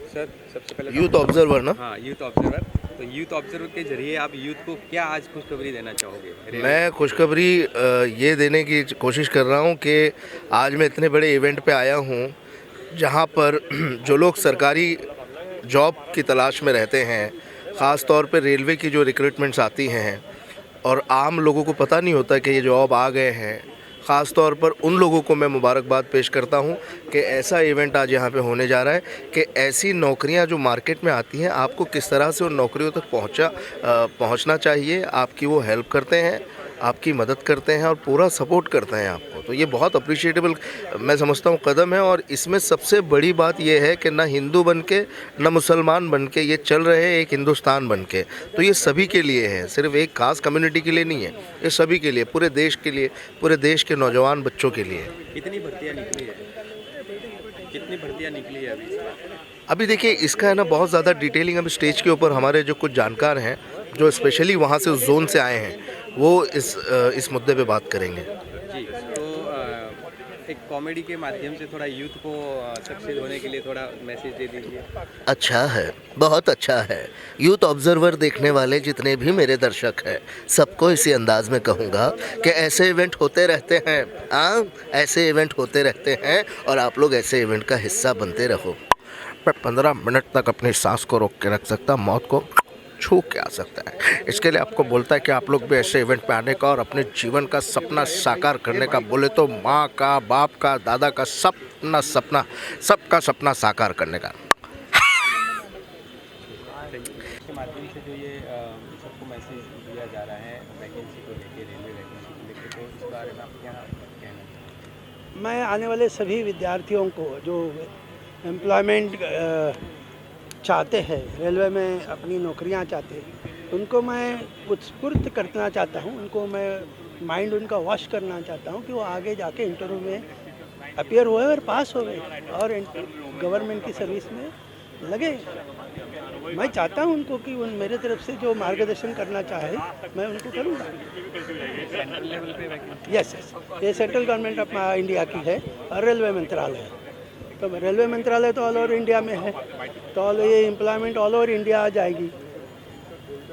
सर, सबसे पहले यूथ ऑब्जर्वर ना? हाँ, यूथ ऑब्जर्वर। तो यूथ ऑब्जर्वर के जरिए आप यूथ को क्या आज खुशखबरी देना चाहोगे? मैं खुशखबरी ये देने की कोशिश कर रहा हूँ कि आज मैं इतने बड़े इवेंट पे आया हूँ जहाँ पर जो लोग सरकारी जॉब की तलाश में रहते हैं, ख़ास तौर पे रेलवे की जो रिक्रूटमेंट्स आती हैं, और आम लोगों को पता नहीं होता कि ये जॉब आ गए हैं। ख़ास तौर पर उन लोगों को मैं मुबारकबाद पेश करता हूं कि ऐसा इवेंट आज यहाँ पे होने जा रहा है कि ऐसी नौकरियां जो मार्केट में आती हैं, आपको किस तरह से उन नौकरियों तक पहुँचना चाहिए। आपकी वो हेल्प करते हैं, आपकी मदद करते हैं और पूरा सपोर्ट करते हैं आपको। तो ये बहुत अप्रिशिएटेबल मैं समझता हूँ कदम है। और इसमें सबसे बड़ी बात ये है कि ना हिंदू बन के ना मुसलमान बन के ये चल रहे हैं, एक हिंदुस्तान बन के। तो ये सभी के लिए है, सिर्फ एक खास कम्युनिटी के लिए नहीं है, ये सभी के लिए, पूरे देश के लिए, पूरे देश के नौजवान बच्चों के लिए। कितनी भर्तियाँ निकली है? कितनी भर्तियाँ निकली है अभी? अभी देखिए इसका है ना बहुत ज़्यादा डिटेलिंग अभी स्टेज के ऊपर हमारे जो कुछ जानकार हैं जो स्पेशली वहाँ से उस जोन से आए हैं वो इस मुद्दे पे बात करेंगे। जी, तो एक कॉमेडी के माध्यम से थोड़ा यूथ को सक्सेस होने के लिए थोड़ा मैसेज दे दीजिए। अच्छा है, बहुत अच्छा है। यूथ ऑब्जर्वर देखने वाले जितने भी मेरे दर्शक हैं सबको इसी अंदाज में कहूँगा कि ऐसे इवेंट होते रहते हैं। हाँ, ऐसे इवेंट होते रहते हैं और आप लोग ऐसे इवेंट का हिस्सा बनते रहो। पर 15 मिनट तक अपनी सांस को रोक के रख सकता, मौत को छू के आ सकता है। इसके लिए आपको बोलता है कि आप लोग भी ऐसे इवेंट पे आने का और अपने जीवन का सपना साकार करने का, बोले तो माँ का, बाप का, दादा का सपना सबका सपना साकार करने का। इसके माध्यम से जो ये सबको मैसेज दिया जा रहा है वैकेंसी को लेके, रेलवे वैकेंसी को लेके, तो इस बारे में आप क्या कहना? मैं आने वाले सभी विद्यार्थियों को जो एम्प्लॉयमेंट चाहते हैं, रेलवे में अपनी नौकरियां चाहते हैं, उनको मैं उत्स्फूर्त करना चाहता हूं, उनको मैं माइंड उनका वॉश करना चाहता हूं कि वो आगे जाके इंटरव्यू में अपीयर हुए और पास हो गए और गवर्नमेंट की सर्विस में लगे। मैं चाहता हूं उनको कि उन मेरे तरफ से जो मार्गदर्शन करना चाहे मैं उनको करूँगा। सेंट्रल लेवल पे वैकेंसी? यस, ये सेंट्रल गवर्नमेंट ऑफ इंडिया की है और रेलवे मंत्रालय है। तो रेलवे मंत्रालय तो ऑल ओवर इंडिया में है, तो ये एम्प्लॉयमेंट ऑल ओवर इंडिया आ जाएगी।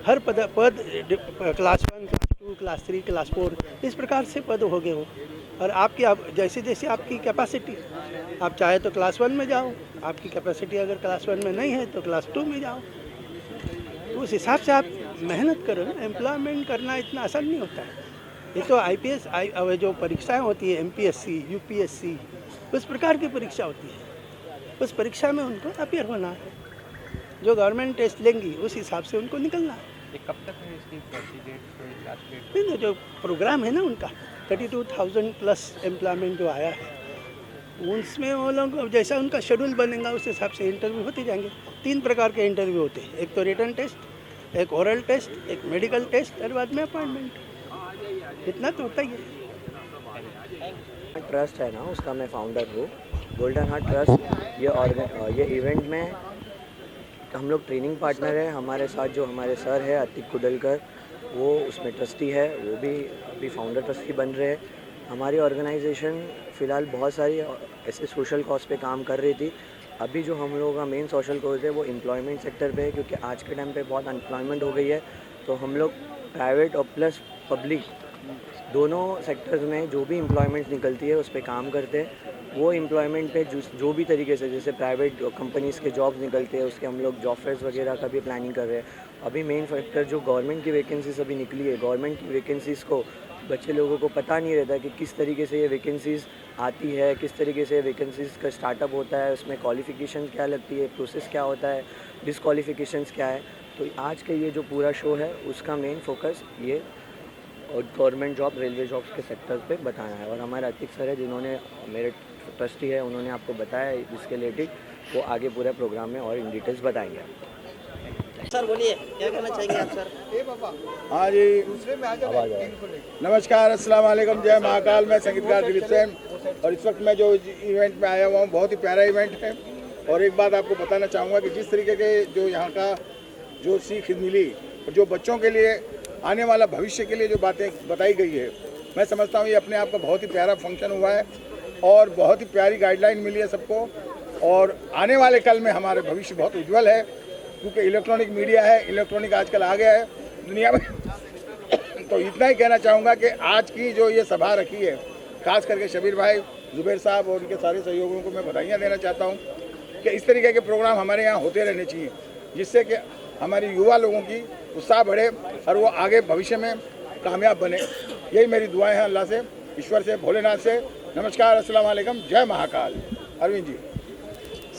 हर पद क्लास 1, क्लास 2, क्लास 3, क्लास 4 इस प्रकार से पद हो गए हो। और आपकी जैसे जैसे आपकी कैपेसिटी, आप चाहे तो क्लास 1 में जाओ, आपकी कैपेसिटी अगर क्लास 1 में नहीं है तो क्लास 2 में जाओ। तो उस हिसाब से आप मेहनत करो। एम्प्लॉयमेंट करना इतना आसान नहीं होता है। ये तो IPS जो परीक्षाएं होती है, MPSC, UPSC, उस प्रकार की परीक्षा होती है। उस परीक्षा में उनको अपीयर होना है, जो गवर्नमेंट टेस्ट लेंगी उस हिसाब से उनको निकलना है। ये कब तक है इसकी लास्ट डेट? नहीं, जो प्रोग्राम है ना उनका 32,000 प्लस एम्प्लॉयमेंट जो आया है, उसमें वो लोग जैसा उनका शेड्यूल बनेगा उस हिसाब से इंटरव्यू होते जाएंगे। 3 प्रकार के इंटरव्यू होते हैं, एक तो रिटन टेस्ट, एक ओरल टेस्ट, एक मेडिकल टेस्ट और बाद में अपॉइंटमेंट। इतना तो होता ही है। ट्रस्ट है ना, उसका मैं फाउंडर हूँ, गोल्डन हार्ट ट्रस्ट। ये इवेंट में हम लोग ट्रेनिंग पार्टनर है। हमारे साथ जो हमारे सर है अतिक कुडलकर, वो उसमें ट्रस्टी है, वो भी अभी फाउंडर ट्रस्टी बन रहे हैं। हमारी ऑर्गेनाइजेशन फ़िलहाल बहुत सारी ऐसे सोशल कॉज पे काम कर रही थी। अभी जो हम लोगों का मेन सोशल कॉज है वो एम्प्लॉयमेंट सेक्टर पे है, क्योंकि आज के टाइम पे बहुत अनएम्प्लॉयमेंट हो गई है। तो हम लोग प्राइवेट और प्लस पब्लिक दोनों सेक्टर्स में जो भी एम्प्लॉयमेंट निकलती है उस पर काम करते हैं। वो एम्प्लॉयमेंट पे जो भी तरीके से, जैसे प्राइवेट कंपनीज़ के जॉब्स निकलते हैं उसके हम लोग जॉब फेयर्स वगैरह का भी प्लानिंग कर रहे हैं। अभी मेन फैक्टर जो गवर्नमेंट की वैकेंसीज अभी निकली है, गवर्नमेंट की वैकेंसीज़ को बच्चे लोगों को पता नहीं रहता कि किस तरीके से ये वैकेंसीज़ आती है, किस तरीके से वैकेंसीज़ का स्टार्टअप होता है, उसमें क्वालिफ़िकेशन क्या लगती है, प्रोसेस क्या होता है, डिसक्वालिफ़िकेशंस क्या है। तो आज का ये जो पूरा शो है उसका मेन फोकस ये और गवर्नमेंट जॉब, रेलवे जॉब्स के सेक्टर पे बताना है। और हमारे अतिक सर है जिन्होंने, मेरे ट्रस्टी है, उन्होंने आपको बताया इसके रिलेटेड, वो आगे पूरे प्रोग्राम में और इन डिटेल्स बताएंगे। सर बोलिए, क्या कहना चाहेंगे आप सर? हाँ जी, नमस्कार, अस्सलाम वालेकुम, जय महाकाल। मैं संगीतकार दिलीप सेन और इस वक्त मैं जो इवेंट में आया हुआ हूँ, बहुत ही प्यारा इवेंट है। और एक बात आपको बताना चाहूँगा कि जिस तरीके के जो यहाँ का जो सीख मिली और जो बच्चों के लिए आने वाला भविष्य के लिए जो बातें बताई गई है, मैं समझता हूँ ये अपने आप का बहुत ही प्यारा फंक्शन हुआ है और बहुत ही प्यारी गाइडलाइन मिली है सबको। और आने वाले कल में हमारे भविष्य बहुत उज्जवल है, क्योंकि इलेक्ट्रॉनिक मीडिया है, इलेक्ट्रॉनिक आजकल आ गया है दुनिया में। तो इतना ही कहना चाहूँगा कि आज की जो ये सभा रखी है, खास करके शबीर भाई, जुबैर साहब और उनके सारे सहयोगियों को मैं बधाइयाँ देना चाहता हूँ कि इस तरीके के प्रोग्राम हमारे यहाँ होते रहने चाहिए, जिससे कि हमारी युवा लोगों की उत्साह बढ़े और वो आगे भविष्य में कामयाब बने। यही मेरी दुआएं हैं अल्लाह से, ईश्वर से, भोलेनाथ से। नमस्कार, अस्सलाम वालेकुम, जय महाकाल। अरविंद जी,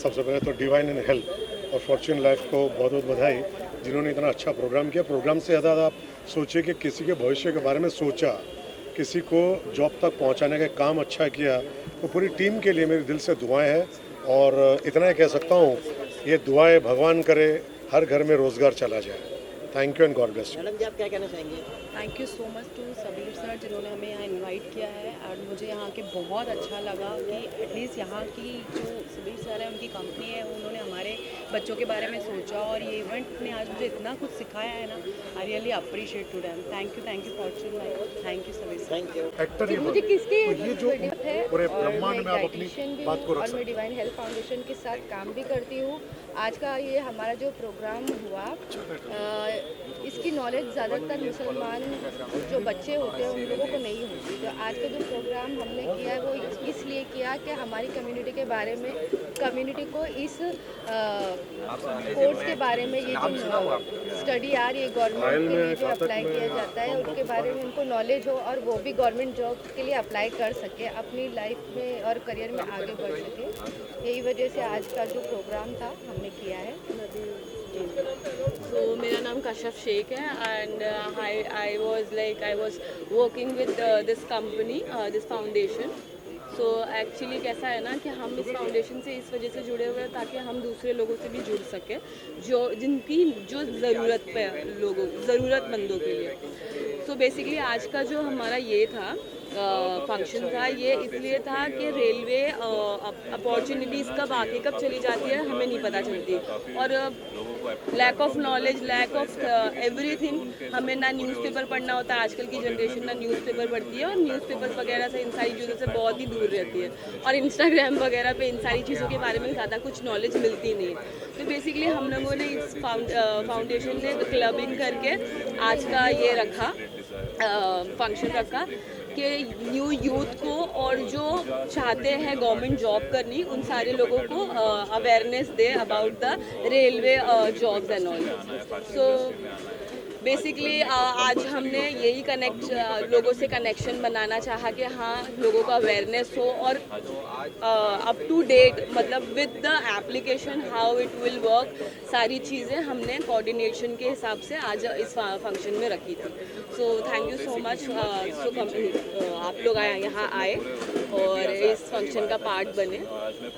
सबसे पहले तो डिवाइन इन हेल्थ और फॉर्च्यून लाइफ को बहुत बहुत बधाई जिन्होंने इतना अच्छा प्रोग्राम किया। प्रोग्राम से ज़्यादा आप सोचिए कि किसी के भविष्य के बारे में सोचा, किसी को जॉब तक पहुंचाने का काम अच्छा किया, तो पूरी टीम के लिए मेरे दिल से दुआएं हैं। और इतना ही कह सकता हूँ, ये दुआएं भगवान करे हर घर में रोज़गार चला जाए। Thank you and God bless you. Madam ji, आप क्या कहना चाहेंगे? Thank you so much to Sabir sir जिन्होंने हमें यहाँ इनवाइट किया है। और मुझे यहाँ के बहुत अच्छा लगा कि एटलीस्ट यहाँ की जो सबीर सर है उनकी कंपनी है, उन्होंने हमारे बच्चों के बारे में सोचा और ये इवेंट ने आज मुझे इतना कुछ सिखाया है ना। I really appreciate to them. Thank you fortune life. Thank you Sabir. Thank you. Actor ही मुझे किसके तो ये जो पूरे ब्रह्मांड में आप अपनी बात को रख और सकते मैं डिवाइन हेल्थ फाउंडेशन के साथ काम भी करती हूँ। आज का ये हमारा जो प्रोग्राम हुआ, इसकी नॉलेज ज़्यादातर मुसलमान जो बच्चे होते हैं उन लोगों को नहीं होती। तो आज का जो प्रोग्राम हमने किया है वो इसलिए किया कि हमारी कम्युनिटी के बारे में, कम्युनिटी को इस कोर्स के बारे में, ये जो स्टडी आ रही है गवर्नमेंट के लिए जो अप्लाई किया जाता है उसके बारे में उनको नॉलेज हो और वो भी गवर्नमेंट जॉब के लिए अप्लाई कर सके, अपनी लाइफ में और करियर में आगे बढ़ सके। यही वजह से आज का जो प्रोग्राम था हमने किया है। So मेरा नाम कशफ शेख है and I was working with this company, this foundation. So actually कैसा है ना कि हम इस फाउंडेशन से इस वजह से जुड़े हुए हैं ताकि हम दूसरे लोगों से भी जुड़ सकें जिनकी ज़रूरतमंदों के लिए। So बेसिकली आज का जो हमारा ये था फंक्शन था, ये इसलिए था कि रेलवे अपॉर्चुनिटीज़ कब आके कब चली जाती है हमें नहीं पता चलती। और lack of knowledge, lack of everything, हमें ना न्यूज़पेपर पढ़ना होता है। आजकल की जनरेशन ना न्यूज़पेपर पढ़ती है और न्यूज़पेपर वगैरह से इन सारी चीज़ों से बहुत ही दूर रहती है और इंस्टाग्राम वगैरह पे इन सारी चीज़ों के बारे में ज़्यादा कुछ नॉलेज मिलती नहीं। तो बेसिकली हम लोगों ने इस फाउंडेशन ने क्लबिंग करके आज का ये रखा, फंक्शन रखा कि न्यू यूथ को और जो चाहते हैं गवर्नमेंट जॉब करनी उन सारे लोगों को awareness they about the railway jobs and all. So basically आज हमने यही लोगों से कनेक्शन बनाना चाहा कि हाँ लोगों का अवेयरनेस हो और अप टू डेट, मतलब with the application how it will work, सारी चीज़ें हमने कोऑर्डिनेशन के हिसाब से आज इस फंक्शन में रखी थी। So thank you so much. आप लोग यहाँ आए और इस फंक्शन का पार्ट बने।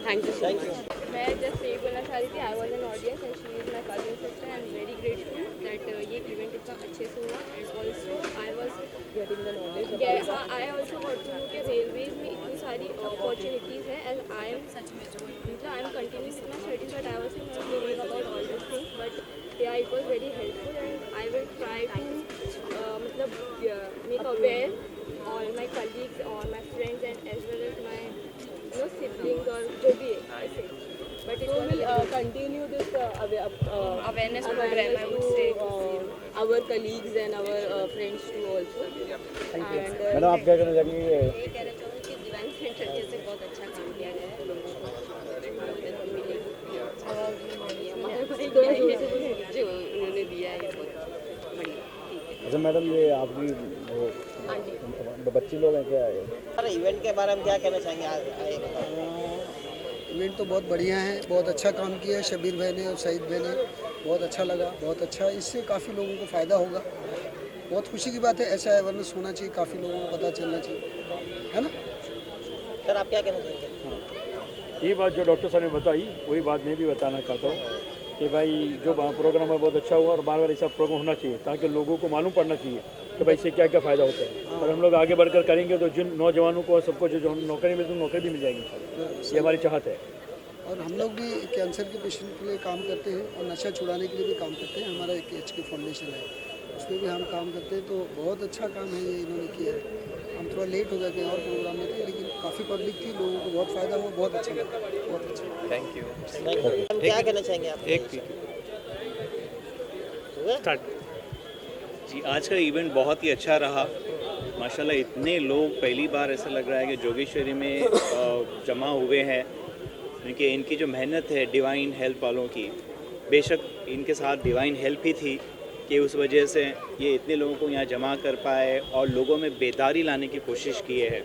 Thank you so much. मैं जस्ट यही बोलना चाह रही थी, I was an audience and she is my cousin sister and very grateful that ये इवेंट इतना अच्छे से हुआ। And also I was getting the knowledge. I also got to know कि रेलवेज में इतनी सारी अपॉर्चुनिटीज़ है एंड आई एम सच में मतलब I am continue with my studies but I was not knowing about all this things but yeah it was very helpful and I will try to मतलब make aware all my colleagues or my friends and as well as my siblings or जो भी है ऐसे। But it will continue this awareness program, I would say, our colleagues and our friends too also. Thank you. And madam आप क्या कहना चाहेंगे? ये कहना चाहूँगी कि डिवाइन सेंटर की से बहुत अच्छा काम किया गया है। जो उन्होंने दिया है ये बहुत बढ़िया। अच्छा मैडम, ये आपकी बच्चे लोग हैं क्या? अरे इवेंट के बारे में क्या कहना चाहेंगे? इवेंट तो बहुत बढ़िया है, बहुत अच्छा काम किया है शबीर भाई ने और सईद भाई ने, बहुत अच्छा लगा, बहुत अच्छा। इससे काफ़ी लोगों को फ़ायदा होगा, बहुत खुशी की बात है। ऐसा अवेयरनेस होना चाहिए, काफ़ी लोगों को पता चलना चाहिए, है ना? सर आप क्या कहना चाहेंगे? ये बात जो डॉक्टर साहब ने बताई वही बात मैं भी बताना चाहता हूँ कि भाई जो प्रोग्राम है बहुत अच्छा हुआ और बार बार ऐसा प्रोग्राम होना चाहिए ताकि लोगों को मालूम पड़ना चाहिए कि भाई इससे क्या क्या फ़ायदा होता है। और हम लोग आगे बढ़कर करेंगे तो जिन नौजवानों को सबको जो नौकरी मिलती है नौकरी भी मिल जाएगी, ये हमारी चाहत है। और हम लोग भी कैंसर के पेशेंट के लिए काम करते हैं और नशा छुड़ाने के लिए भी काम करते हैं। हमारा एक HK फाउंडेशन है, उसमें भी हम काम करते हैं। तो बहुत अच्छा काम है ये इन्होंने किया है। हम थोड़ा लेट हो गए थे और प्रोग्राम में थे, लेकिन काफ़ी पब्लिक थी, लोगों को बहुत फ़ायदा हुआ, बहुत अच्छा लगा, बहुत अच्छा। Thank you. क्या कहना चाहेंगे आप? जी, आज का इवेंट बहुत ही अच्छा रहा माशाल्लाह। इतने लोग पहली बार ऐसा लग रहा है कि जोगेश्वरी में जमा हुए हैं, क्योंकि इनकी जो मेहनत है डिवाइन हेल्प वालों की, बेशक इनके साथ डिवाइन हेल्प ही थी कि उस वजह से ये इतने लोगों को यहाँ जमा कर पाए और लोगों में बेदारी लाने की कोशिश की है।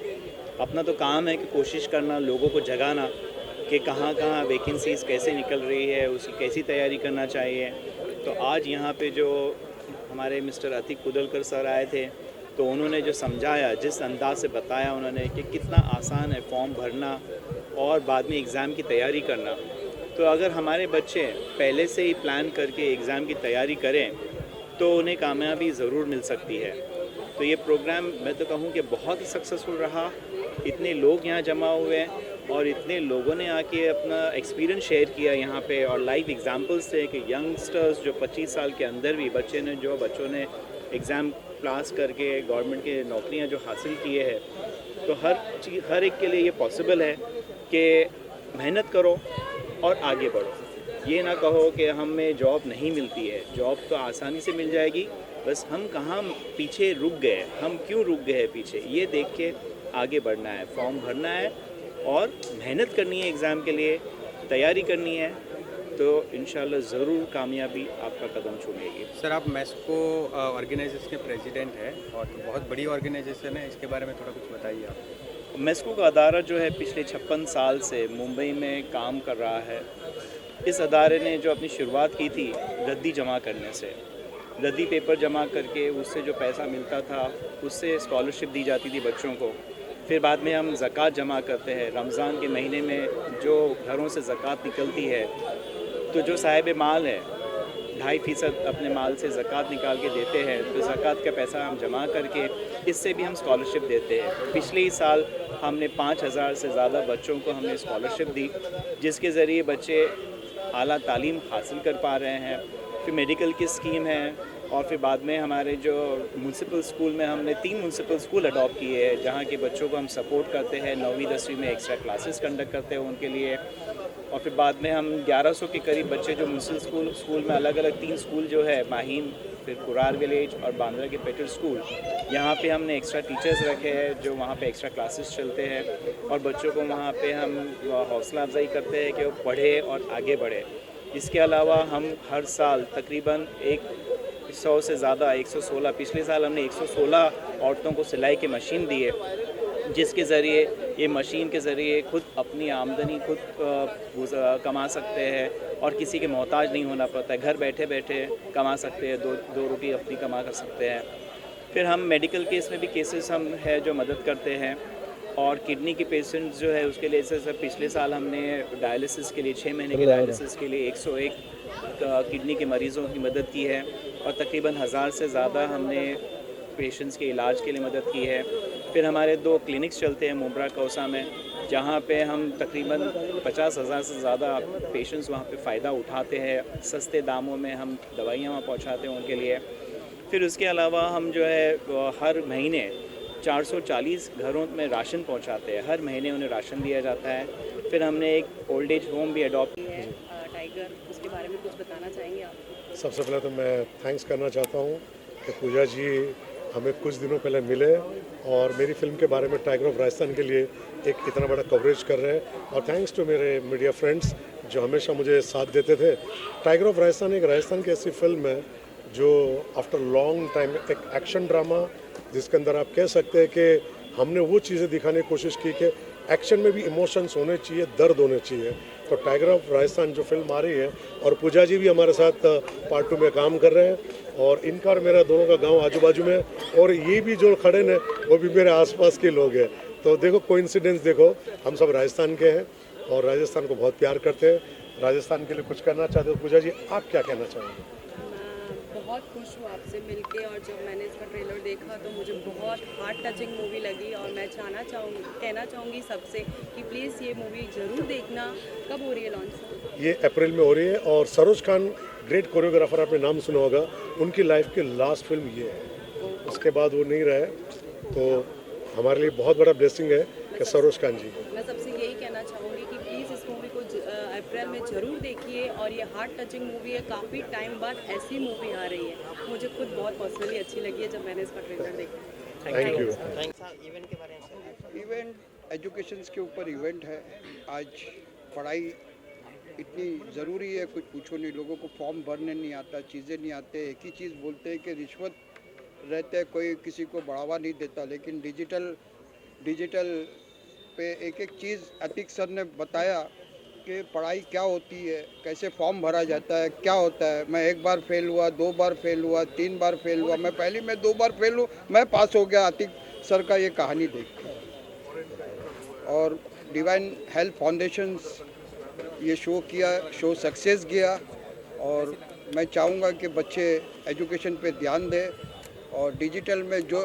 अपना तो काम है कि कोशिश करना, लोगों को जगाना कि कहाँ कहाँ वैकेंसीज़ कैसे निकल रही है, उसकी कैसी तैयारी करना चाहिए। तो आज यहाँ पे जो हमारे मिस्टर अतिक कुडलकर सर आए थे, तो उन्होंने जो समझाया, जिस अंदाज से बताया उन्होंने कि कितना आसान है फॉर्म भरना और बाद में एग्ज़ाम की तैयारी करना। तो अगर हमारे बच्चे पहले से ही प्लान करके एग्ज़ाम की तैयारी करें तो उन्हें कामयाबी ज़रूर मिल सकती है। तो ये प्रोग्राम मैं तो कहूँ कि बहुत ही सक्सेसफुल रहा। इतने लोग यहाँ जमा हुए हैं और इतने लोगों ने आके अपना एक्सपीरियंस शेयर किया यहाँ पे, और लाइव एग्जांपल्स थे कि यंगस्टर्स जो 25 साल के अंदर भी बच्चों ने एग्ज़ाम पास करके गवर्नमेंट के नौकरियाँ जो हासिल किए हैं, तो हर एक के लिए ये पॉसिबल है कि मेहनत करो और आगे बढ़ो। ये ना कहो कि हमें जॉब नहीं मिलती है, जॉब तो आसानी से मिल जाएगी, बस हम कहाँ पीछे रुक गए, हम क्यों रुक गए पीछे, ये देख के आगे बढ़ना है, फॉर्म भरना है और मेहनत करनी है, एग्ज़ाम के लिए तैयारी करनी है, तो इंशाल्लाह ज़रूर कामयाबी आपका कदम चूमेगी। सर, आप मेस्को ऑर्गेनाइजेशन के प्रेसिडेंट हैं और तो बहुत बड़ी ऑर्गेनाइजेशन है, इसके बारे में थोड़ा कुछ बताइए आप। मेस्को का अदारा जो है पिछले 56 साल से मुंबई में काम कर रहा है। इस अदारे ने जो अपनी शुरुआत की थी रद्दी जमा करने से, रद्दी पेपर जमा करके उससे जो पैसा मिलता था उससे स्कॉलरशिप दी जाती थी बच्चों को। फिर बाद में हम ज़कात जमा करते हैं, रमज़ान के महीने में जो घरों से ज़कात निकलती है, तो जो साहिब माल है 2.5% अपने माल से ज़कात निकाल के देते हैं, तो ज़कात का पैसा हम जमा करके इससे भी हम स्कॉलरशिप देते हैं। पिछले ही साल हमने 5,000 से ज़्यादा बच्चों को हमने स्कॉलरशिप दी, जिसके ज़रिए बच्चे आला तालीम हासिल कर पा रहे हैं। फिर मेडिकल की स्कीम है, और फिर बाद में हमारे जो म्यूनसिपल स्कूल में हमने 3 म्यूनसिपल स्कूल अडॉप्ट किए हैं, जहाँ के बच्चों को हम सपोर्ट करते हैं, 9वीं 10वीं में एक्स्ट्रा क्लासेस कंडक्ट करते हैं उनके लिए। और फिर बाद में हम 1100 के करीब बच्चे जो म्यूनसिपल स्कूल में अलग अलग 3 स्कूल जो है, माहीम, फिर कुरार विलेज और बांद्रा के पेटर स्कूल, यहाँ पे हमने एक्स्ट्रा टीचर्स रखे हैं जो वहाँ पे एक्स्ट्रा क्लासेस चलते हैं, और बच्चों को वहाँ पे हम हौसला अफजाई करते हैं कि वो पढ़े और आगे बढ़े। इसके अलावा हम हर साल तकरीबन 100 से ज़्यादा 116, पिछले साल हमने 116 औरतों को सिलाई की मशीन दी है, जिसके ज़रिए ये मशीन के ज़रिए खुद अपनी आमदनी खुद कमा सकते हैं और किसी के मोहताज नहीं होना पड़ता है, घर बैठे बैठे कमा सकते हैं, दो रोटी अपनी कमा कर सकते हैं। फिर हम मेडिकल केस में भी केसेस हम है जो मदद करते हैं, और किडनी के पेशेंट्स जो है उसके लिए सर पिछले साल हमने डायलिसिस के लिए 6 महीने के डायलिसिस के लिए 101 किडनी के मरीज़ों की मदद की है, और तकरीबन 1000 से ज़्यादा हमने पेशेंट्स के इलाज के लिए मदद की है। फिर हमारे 2 क्लिनिक्स चलते हैं मुब्रा कौसा में, जहाँ पे हम तकरीबन 50,000 से ज़्यादा पेशेंट्स वहाँ पे फ़ायदा उठाते हैं, सस्ते दामों में हम दवाइयाँ वहाँ पहुँचाते हैं उनके लिए। फिर उसके अलावा हम जो है हर महीने 440 घरों में राशन पहुँचाते हैं, हर महीने उन्हें राशन दिया जाता है। फिर हमने एक ओल्ड एज होम भी अडॉप्ट किया है टाइगर, उसके बारे में कुछ बताना चाहेंगे आप? सबसे पहले तो मैं थैंक्स करना चाहता हूँ कि पूजा जी हमें कुछ दिनों पहले मिले और मेरी फिल्म के बारे में टाइगर ऑफ राजस्थान के लिए एक इतना बड़ा कवरेज कर रहे हैं, और थैंक्स टू मेरे मीडिया फ्रेंड्स जो हमेशा मुझे साथ देते थे। टाइगर ऑफ राजस्थान एक राजस्थान की ऐसी फिल्म है जो आफ्टर लॉन्ग टाइम एक एक्शन ड्रामा, जिसके अंदर आप कह सकते हैं कि हमने वो चीज़ें दिखाने की कोशिश की कि एक्शन में भी इमोशंस होने चाहिए, दर्द होने चाहिए। तो टाइगर ऑफ राजस्थान जो फिल्म आ रही है, और पूजा जी भी हमारे साथ पार्ट 2 में काम कर रहे हैं, और इनका और मेरा दोनों का गांव आजू बाजू में, और ये भी जो खड़े हैं वो भी मेरे आसपास के लोग हैं। तो देखो कोइंसिडेंस, देखो हम सब राजस्थान के हैं और राजस्थान को बहुत प्यार करते हैं। राजस्थान के लिए कुछ करना चाहते हो पूजा जी, आप क्या कहना चाहेंगे? बहुत खुश हूँ आपसे मिलके, और जब मैंने इसका ट्रेलर देखा तो मुझे बहुत हार्ट टचिंग मूवी लगी, और मैं कहना चाहूँगी सबसे कि प्लीज़ ये मूवी ज़रूर देखना। कब हो रही है लॉन्च? ये अप्रैल में हो रही है, और सरोज खान ग्रेट कोरियोग्राफर, आपने नाम सुना होगा, उनकी लाइफ की लास्ट फिल्म ये है, उसके बाद वो नहीं रहे, तो हमारे लिए बहुत बड़ा ब्लेसिंग है कि सरोज खान जी। मैं सबसे यही कहना चाहूँगी कि प्लीज़ इस मूवी को अप्रैल में ज़रूर देखिए, और ये हार्ट टचिंग मूवी है, काफ़ी टाइम बाद ऐसी मूवी आ रही है, मुझे खुद बहुत पर्सनली अच्छी लगी है जब मैंने इसका ट्रेलर देखा। Thank you. इवेंट के बारे में? इवेंट एजुकेशन के ऊपर इवेंट है। आज पढ़ाई इतनी ज़रूरी है, कुछ पूछो नहीं। लोगों को फॉर्म भरने नहीं आता, चीज़ें नहीं आते, एक ही चीज़ बोलते हैं कि रिश्वत रहते, कोई किसी को बढ़ावा नहीं देता। लेकिन डिजिटल पे एक एक चीज़ अतीक सर ने बताया कि पढ़ाई क्या होती है, कैसे फॉर्म भरा जाता है, क्या होता है। मैं 1 बार फेल हुआ, 2 बार फेल हुआ, 3 बार फेल हुआ, मैं 2 बार फेल हूँ, मैं पास हो गया अतीक सर का ये कहानी देख के। और डिवाइन हेल्थ फाउंडेशन ये शो सक्सेस गया, और मैं चाहूँगा कि बच्चे एजुकेशन पे ध्यान दें। और डिजिटल में जो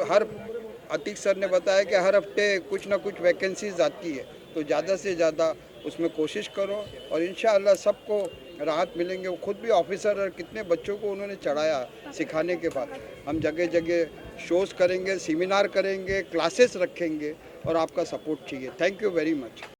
अतीक सर ने बताया कि हर हफ्ते कुछ ना कुछ वैकेंसीज आती है, तो ज़्यादा से ज़्यादा उसमें कोशिश करो और इंशाअल्लाह सबको राहत मिलेंगे। वो खुद भी ऑफिसर और कितने बच्चों को उन्होंने चढ़ाया सिखाने के बाद। हम जगह जगह शोज़ करेंगे, सेमिनार करेंगे, क्लासेस रखेंगे और आपका सपोर्ट चाहिए। Thank you very much.